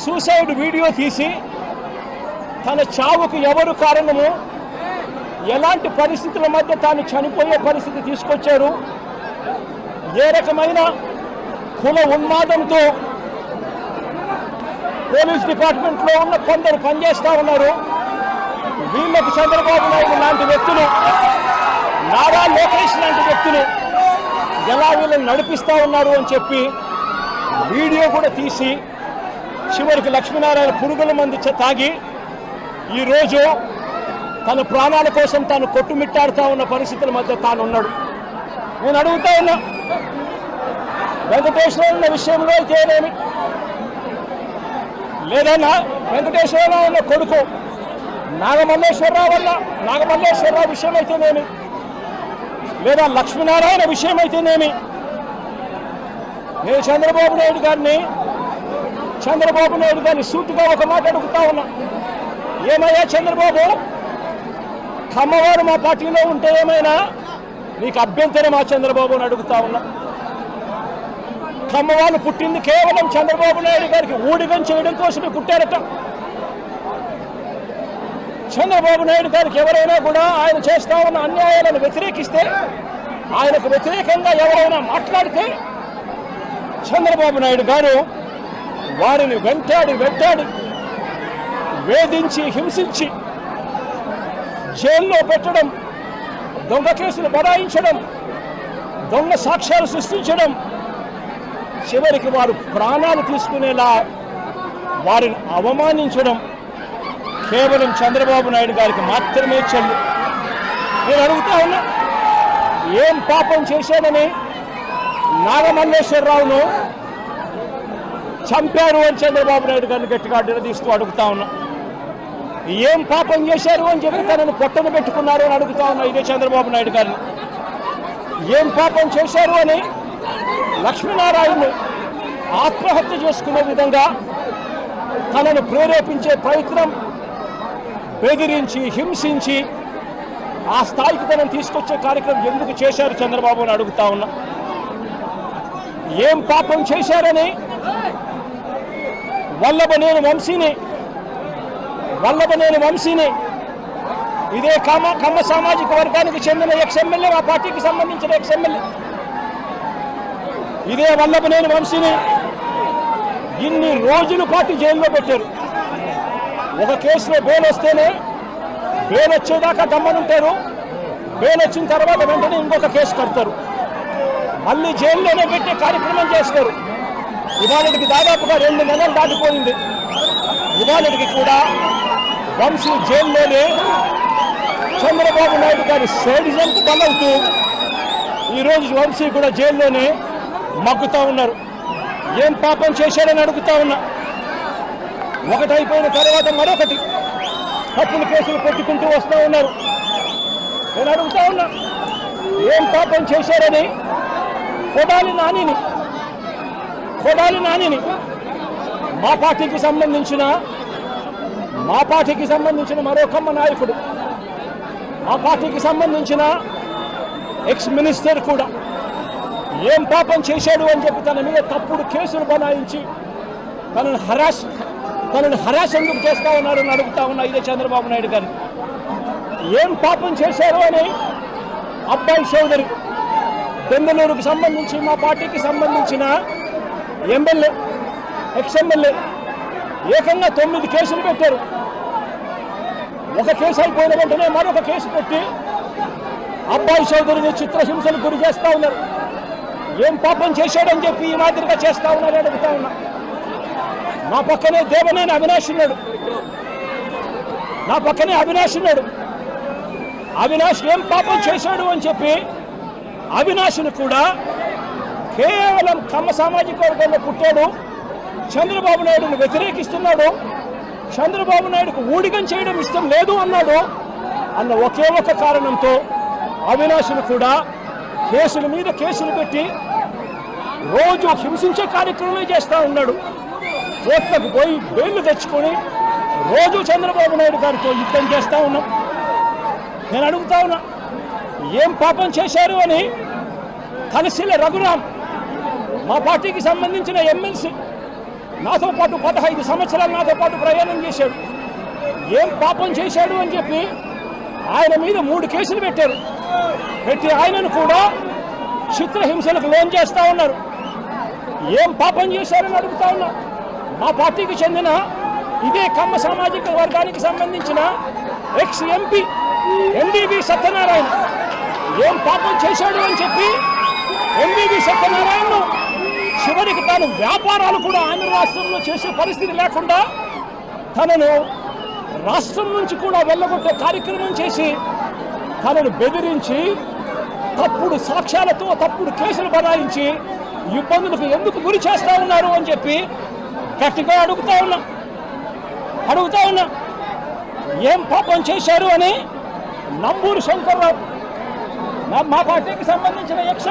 Suicide video తీసి తన చావుకు ఎవరు కారణము, ఎలాంటి పరిస్థితుల మధ్య తాను చనిపోయే పరిస్థితి తీసుకొచ్చారు, ఏ రకమైన కుల ఉన్మాదంతో పోలీస్ డిపార్ట్మెంట్లో ఉన్న కొందరు పనిచేస్తూ ఉన్నారు. వీళ్ళకు చంద్రబాబు నాయుడు లాంటి వ్యక్తులు, నారా లోకేష్ లాంటి వ్యక్తులు ఎలా వీళ్ళని నడిపిస్తూ ఉన్నారు అని చెప్పి వీడియో కూడా తీసి చివరికి లక్ష్మీనారాయణ పురుగుల మంది తాగి ఈరోజు తన ప్రాణాల కోసం తాను కొట్టుమిట్టాడుతూ ఉన్న పరిస్థితుల మధ్య తాను ఉన్నాడు. నేను అడుగుతా ఉన్నా, వెంకటేశ్వరరావు విషయంలో అయితేనేమి, లేదన్నా వెంకటేశ్వరరావు అన్న కొడుకు నాగమల్లేశ్వరరావు విషయం అయితేనేమి, లేదా లక్ష్మీనారాయణ విషయం అయితేనేమి, నేను చంద్రబాబు నాయుడు గారిని సూటిగా ఒక మాట అడుగుతా ఉన్నా. ఏమయ్యా చంద్రబాబు, కమ్మవారు మా పార్టీలో ఉంటే ఏమైనా నీకు అభ్యంతరమా చంద్రబాబు అని అడుగుతా ఉన్నా. కమ్మవాళ్ళు పుట్టింది కేవలం చంద్రబాబు నాయుడు గారికి ఊడిగం చేయడం కోసమే పుట్టారట. చంద్రబాబు నాయుడు గారికి ఎవరైనా కూడా ఆయన చేస్తా ఉన్న అన్యాయాలను వ్యతిరేకిస్తే, ఆయనకు వ్యతిరేకంగా ఎవరైనా మాట్లాడితే చంద్రబాబు నాయుడు గారు వారిని వెంటాడి వేధించి హింసించి జైల్లో పెట్టడం, దొంగ కేసులు బడాయించడం, దొంగ సాక్ష్యాలు సృష్టించడం, చివరికి వారు ప్రాణాలు తీసుకునేలా వారిని అవమానించడం కేవలం చంద్రబాబు నాయుడు గారికి మాత్రమే చెల్లు. నేను అడుగుతా ఉన్నా, ఏం పాపం చేశాడని నాగమల్లేశ్వరరావును చంపారు అని చంద్రబాబు నాయుడు గారిని గట్టిగా నిలదీస్తూ అడుగుతా ఉన్నా. ఏం పాపం చేశారు అని చెప్పి తనను పొట్టను పెట్టుకున్నారు అని అడుగుతా ఉన్నా ఇదే చంద్రబాబు నాయుడు గారిని. ఏం పాపం చేశారు అని లక్ష్మీనారాయణను ఆత్మహత్య చేసుకునే విధంగా తనను ప్రేరేపించే ప్రయత్నం, బెదిరించి హింసించి ఆ స్థాయికి తనను తీసుకొచ్చే కార్యక్రమం ఎందుకు చేశారు చంద్రబాబు అని అడుగుతా ఉన్నా. ఏం పాపం చేశారని వల్లభనేని వంశీని ఇదే కమ్మ సామాజిక వర్గానికి చెందిన ఎక్స్ఎమ్మెల్యే, మా పార్టీకి సంబంధించిన ఎక్స్ఎమ్మెల్యే, ఇదే వల్లభనేని వంశీని ఇన్ని రోజుల పాటు జైల్లో పెట్టారు. ఒక కేసులో బెయిల్ వస్తేనే, బెయిల్ వచ్చేదాకా గమ్మనుంటారు, బెయిల్ వచ్చిన తర్వాత వెంటనే ఇంకొక కేసు కడతారు, మళ్ళీ జైల్లోనే పెట్టే కార్యక్రమం చేస్తారు. ఇవాళకి దాదాపుగా 2 నెలలు దాటిపోయింది. ఇవాళకి కూడా వంశీ జైల్లోనే చంద్రబాబు నాయుడు గారి సైడిజంకు బలవుతూ ఈరోజు వంశీ కూడా జైల్లోనే మగ్గుతూ ఉన్నారు. ఏం పాపం చేశాడని అడుగుతా ఉన్నా. ఒకటి అయిపోయిన తర్వాత మరొకటి తప్పుల కేసులు పెట్టుకుంటూ వస్తూ ఉన్నారు. నేను అడుగుతా ఉన్నా, ఏం పాపం చేశారని కొడాలి నానిని మా పార్టీకి సంబంధించిన మరో కమ్మ నాయకుడు, మా పార్టీకి సంబంధించిన ఎక్స్ మినిస్టర్ కూడా ఏం పాపం చేశాడు అని చెప్పి తన మీద తప్పుడు కేసులు బనాయించి తనను హరాస్ ఎందుకు చేస్తా ఉన్నారని అడుగుతా ఉన్నా ఇదే చంద్రబాబు నాయుడు గారు. ఏం పాపం చేశారు అని అబ్బాయి చౌదరి, బెంగళూరుకు సంబంధించి మా పార్టీకి సంబంధించిన ఎమ్మెల్యే, ఎక్స్ఎమ్మెల్యే, ఏకంగా 9 కేసులు పెట్టారు. ఒక కేసు అయిపోయిన వెంటనే మరొక కేసు పెట్టి అబ్బాయి చౌదరిని చిత్రహింసలు గురి చేస్తూ ఉన్నారు. ఏం పాపం చేశాడని చెప్పి ఈ మాదిరిగా చేస్తూ ఉన్నారని అడుగుతా ఉన్నా. నా పక్కనే దేవనేని అవినాష్ ఉన్నాడు. అవినాష్ ఏం పాపం చేశాడు అని చెప్పి అవినాష్ను కూడా కేవలం కమ్మ సామాజిక వర్గంలో పుట్టాడు, చంద్రబాబు నాయుడును వ్యతిరేకిస్తున్నాడు, చంద్రబాబు నాయుడుకు ఊడిగం చేయడం ఇష్టం లేదు అన్నాడు అన్న ఒకే ఒక కారణంతో అవినాష్ను కూడా కేసుల మీద కేసులు పెట్టి రోజు హింసించే కార్యక్రమమే చేస్తూ ఉన్నాడు. కోర్టులకు పోయి బెయిల్ తెచ్చుకొని రోజు చంద్రబాబు నాయుడు గారితో యుద్ధం చేస్తూ ఉన్నాం. నేను అడుగుతా ఉన్నా, ఏం పాపం చేశారు అని తలసిల రఘురాం, మా పార్టీకి సంబంధించిన ఎమ్మెల్సీ, నాతో పాటు 15 సంవత్సరాలు నాతో పాటు ప్రయాణం చేశాడు. ఏం పాపం చేశాడు అని చెప్పి ఆయన మీద 3 కేసులు పెట్టారు. పెట్టి ఆయనను కూడా చిత్రహింసలకు లోన్ చేస్తా ఉన్నారు. ఏం పాపం చేశారని అడుగుతా ఉన్నా. మా పార్టీకి చెందిన ఇదే కమ్మ సామాజిక వర్గానికి సంబంధించిన ఎక్స్ ఎంపీ ఎంబీబీ సత్యనారాయణ ఏం పాపం చేశాడు అని చెప్పి ఎంబీబీ సత్యనారాయణను చివరికి తాను వ్యాపారాలు కూడా ఆంధ్ర రాష్ట్రంలో చేసే పరిస్థితి లేకుండా తనను రాష్ట్రం నుంచి కూడా వెళ్ళగొట్టే కార్యక్రమం చేసి తనను బెదిరించి తప్పుడు సాక్ష్యాలతో తప్పుడు కేసులు బనాయించి ఇబ్బందులకు ఎందుకు గురి చేస్తా ఉన్నారు అని చెప్పి గట్టిగా అడుగుతా ఉన్నా. ఏం పాపం చేశారు అని నంబూరు శంకర్రావు మా పార్టీకి సంబంధించిన ఎక్స్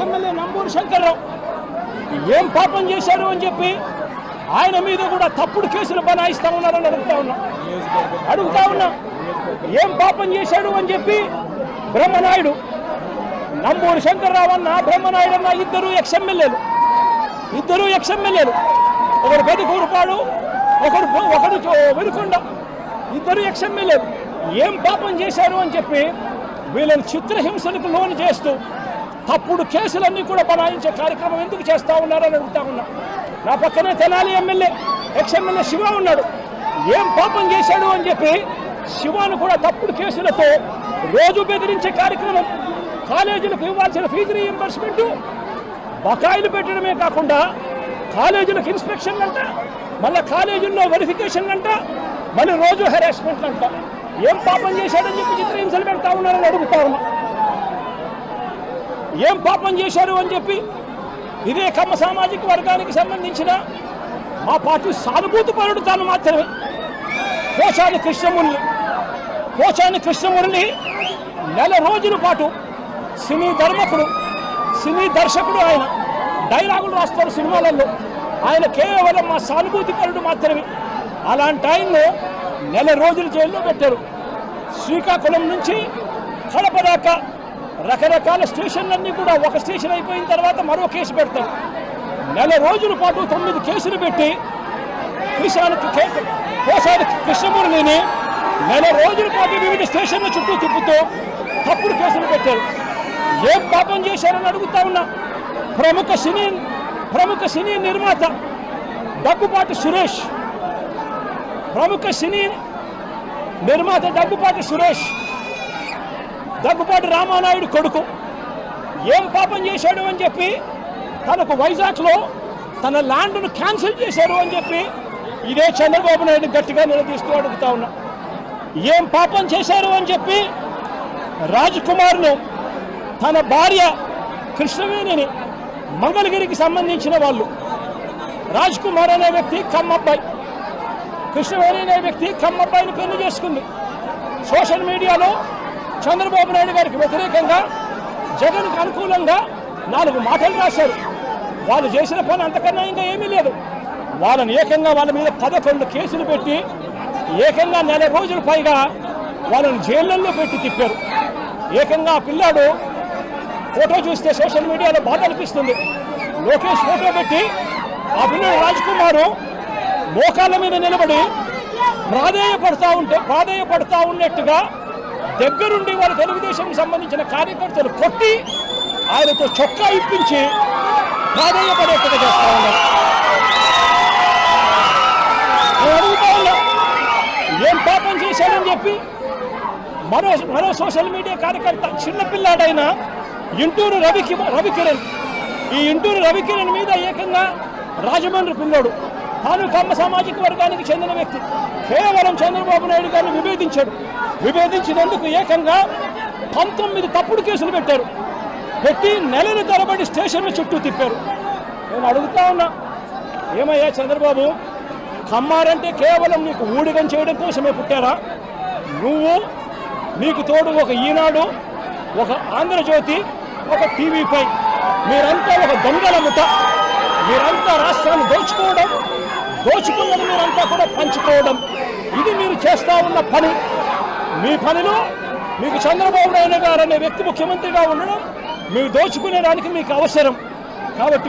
ఎమ్మెల్యే నంబూరు శంకర్రావు ఏం పాపం చేశారు అని చెప్పి ఆయన మీద కూడా తప్పుడు కేసులు బనాయిస్తా ఉన్నారని అడుగుతా ఉన్నా. ఏం పాపం చేశాడు అని చెప్పి బ్రహ్మనాయుడు, నంబూరు శంకర్రావు అన్న బ్రహ్మనాయుడు అన్న ఇద్దరు ఎక్స్ ఎమ్మెల్యేలు, ఒకరు పెదకూరుపాడు, ఒకరు వెనుకొండ, ఇద్దరు ఎక్స్ ఎమ్మెల్యేలు ఏం పాపం చేశారు అని చెప్పి వీళ్ళని చిత్రహింసలకు లోను చేస్తూ తప్పుడు కేసులన్నీ కూడా బనాయించే కార్యక్రమం ఎందుకు చేస్తా ఉన్నారని అడుగుతా ఉన్నా. నా పక్కనే Tenali MLA ex MLA Shiva ఉన్నాడు. ఏం పాపం చేశాడు అని చెప్పి శివాను కూడా తప్పుడు కేసులతో రోజు బెదిరించే కార్యక్రమం, కాలేజీలకు ఇవ్వాల్సిన ఫీజు రీయింబర్స్మెంట్ బకాయిలు పెట్టడమే కాకుండా కాలేజీలకు ఇన్స్పెక్షన్ అంట, మళ్ళీ కాలేజీల్లో వెరిఫికేషన్ అంట, మళ్ళీ రోజు హెరాస్మెంట్ అంట. ఏం పాపం చేశాడని చెప్పి చిత్రహింసలు పెడతా ఉన్నారని అడుగుతా ఉన్నా. ఏం పాపం చేశారు అని చెప్పి ఇదే కమ్మ సామాజిక వర్గానికి సంబంధించిన మా పార్టీ సానుభూతి పరుడు తాను మాత్రమే పోచాని కృష్ణమురళి నెల రోజుల పాటు సినీ దర్శకుడు, ఆయన డైలాగులు రాస్తారు సినిమాలలో. ఆయన కేవలం మా సానుభూతి పరుడు మాత్రమే. అలాంటి ఆయన్ను నెల రోజులు జైల్లో పెట్టారు. శ్రీకాకుళం నుంచి కడప దాకా రకరకాల స్టేషన్లన్నీ కూడా ఒక స్టేషన్ అయిపోయిన తర్వాత మరో కేసు పెడతారు. నెల రోజుల పాటు 9 కేసులు పెట్టి పోసాని కృష్ణమురళిని నెల రోజుల పాటు వివిధ స్టేషన్ల చుట్టూ తిప్పుతూ తప్పుడు కేసులు పెట్టారు. ఏం పాపం చేశారని అడుగుతా ఉన్నా. ప్రముఖ సినీ నిర్మాత దగ్గుపాటి సురేష్ దగ్గుపాటి రామానాయుడు కొడుకు ఏం పాపం చేశాడు అని చెప్పి తనకు వైజాగ్లో తన ల్యాండ్ను క్యాన్సిల్ చేశారు అని చెప్పి ఇదే చంద్రబాబు నాయుడు గట్టిగా నిలదీస్తూ అడుగుతా ఉన్నా. ఏం పాపం చేశారు అని చెప్పి రాజ్ కుమార్ను తన భార్య కృష్ణవేణిని మంగళగిరికి సంబంధించిన వాళ్ళు, రాజ్ కుమార్ అనే వ్యక్తి కమ్మబ్బాయి, కృష్ణవేణి అనే వ్యక్తి కమ్మబ్బాయిని పెళ్లి చేసుకుంది. సోషల్ మీడియాలో చంద్రబాబు నాయుడు గారికి వ్యతిరేకంగా జగన్కు అనుకూలంగా 4 మాటలు రాశారు. వాళ్ళు చేసిన పని అంతకన్నా ఇంకా ఏమీ లేదు. వాళ్ళని ఏకంగా వాళ్ళ మీద 11 కేసులు పెట్టి ఏకంగా నెల రోజుల పైగా వాళ్ళని జైళ్ళల్లో పెట్టి తిప్పారు. ఏకంగా ఆ పిల్లాడు ఫోటో చూస్తే సోషల్ మీడియాలో బాధ అనిపిస్తుంది. లోకేష్ ఫోటో పెట్టి ఆ పిల్లడు రాజ్ కుమారు మోకాళ్ళ మీద నిలబడి ప్రాధేయపడతా ఉన్నట్టుగా దగ్గరుండి వాళ్ళ తెలుగుదేశం సంబంధించిన కార్యకర్తలు కొట్టి ఆయనతో చొక్కా ఇప్పించి ప్రాధేయపడేట్టుగా చేస్తా ఉన్నారు. ఏం పాపం చేశాడని చెప్పి మరో సోషల్ మీడియా కార్యకర్త చిన్నపిల్లాడైన ఇంటూరు రవికిరణ్, ఈ ఇంటూరు రవికిరణ్ మీద ఏకంగా రాజమండ్రి పిల్లోడు, తాను కమ్మ సామాజిక వర్గానికి చెందిన వ్యక్తి, కేవలం చంద్రబాబు నాయుడు గారిని విభేదించినందుకు ఏకంగా 19 తప్పుడు కేసులు పెట్టి నెలల తరబడి స్టేషన్ల చుట్టూ తిప్పారు. నేను అడుగుతా ఉన్నా, ఏమయ్యా చంద్రబాబు, కమ్మారంటే కేవలం నీకు ఊడిగం చేయడం కోసమే పుట్టారా? నువ్వు, నీకు తోడు ఒక ఈనాడు, ఒక ఆంధ్రజ్యోతి, ఒక TV5, మీరంతా ఒక దొంగల ముఠ. మీరంతా రాష్ట్రాన్ని దోచుకున్నది మీరంతా కూడా పంచుకోవడం, ఇది మీరు చేస్తూ ఉన్న పని. మీ పనిలో మీకు చంద్రబాబు నాయుడు గారు అనే వ్యక్తి ముఖ్యమంత్రిగా ఉండడం, మీరు దోచుకునేదానికి మీకు అవసరం. కాబట్టి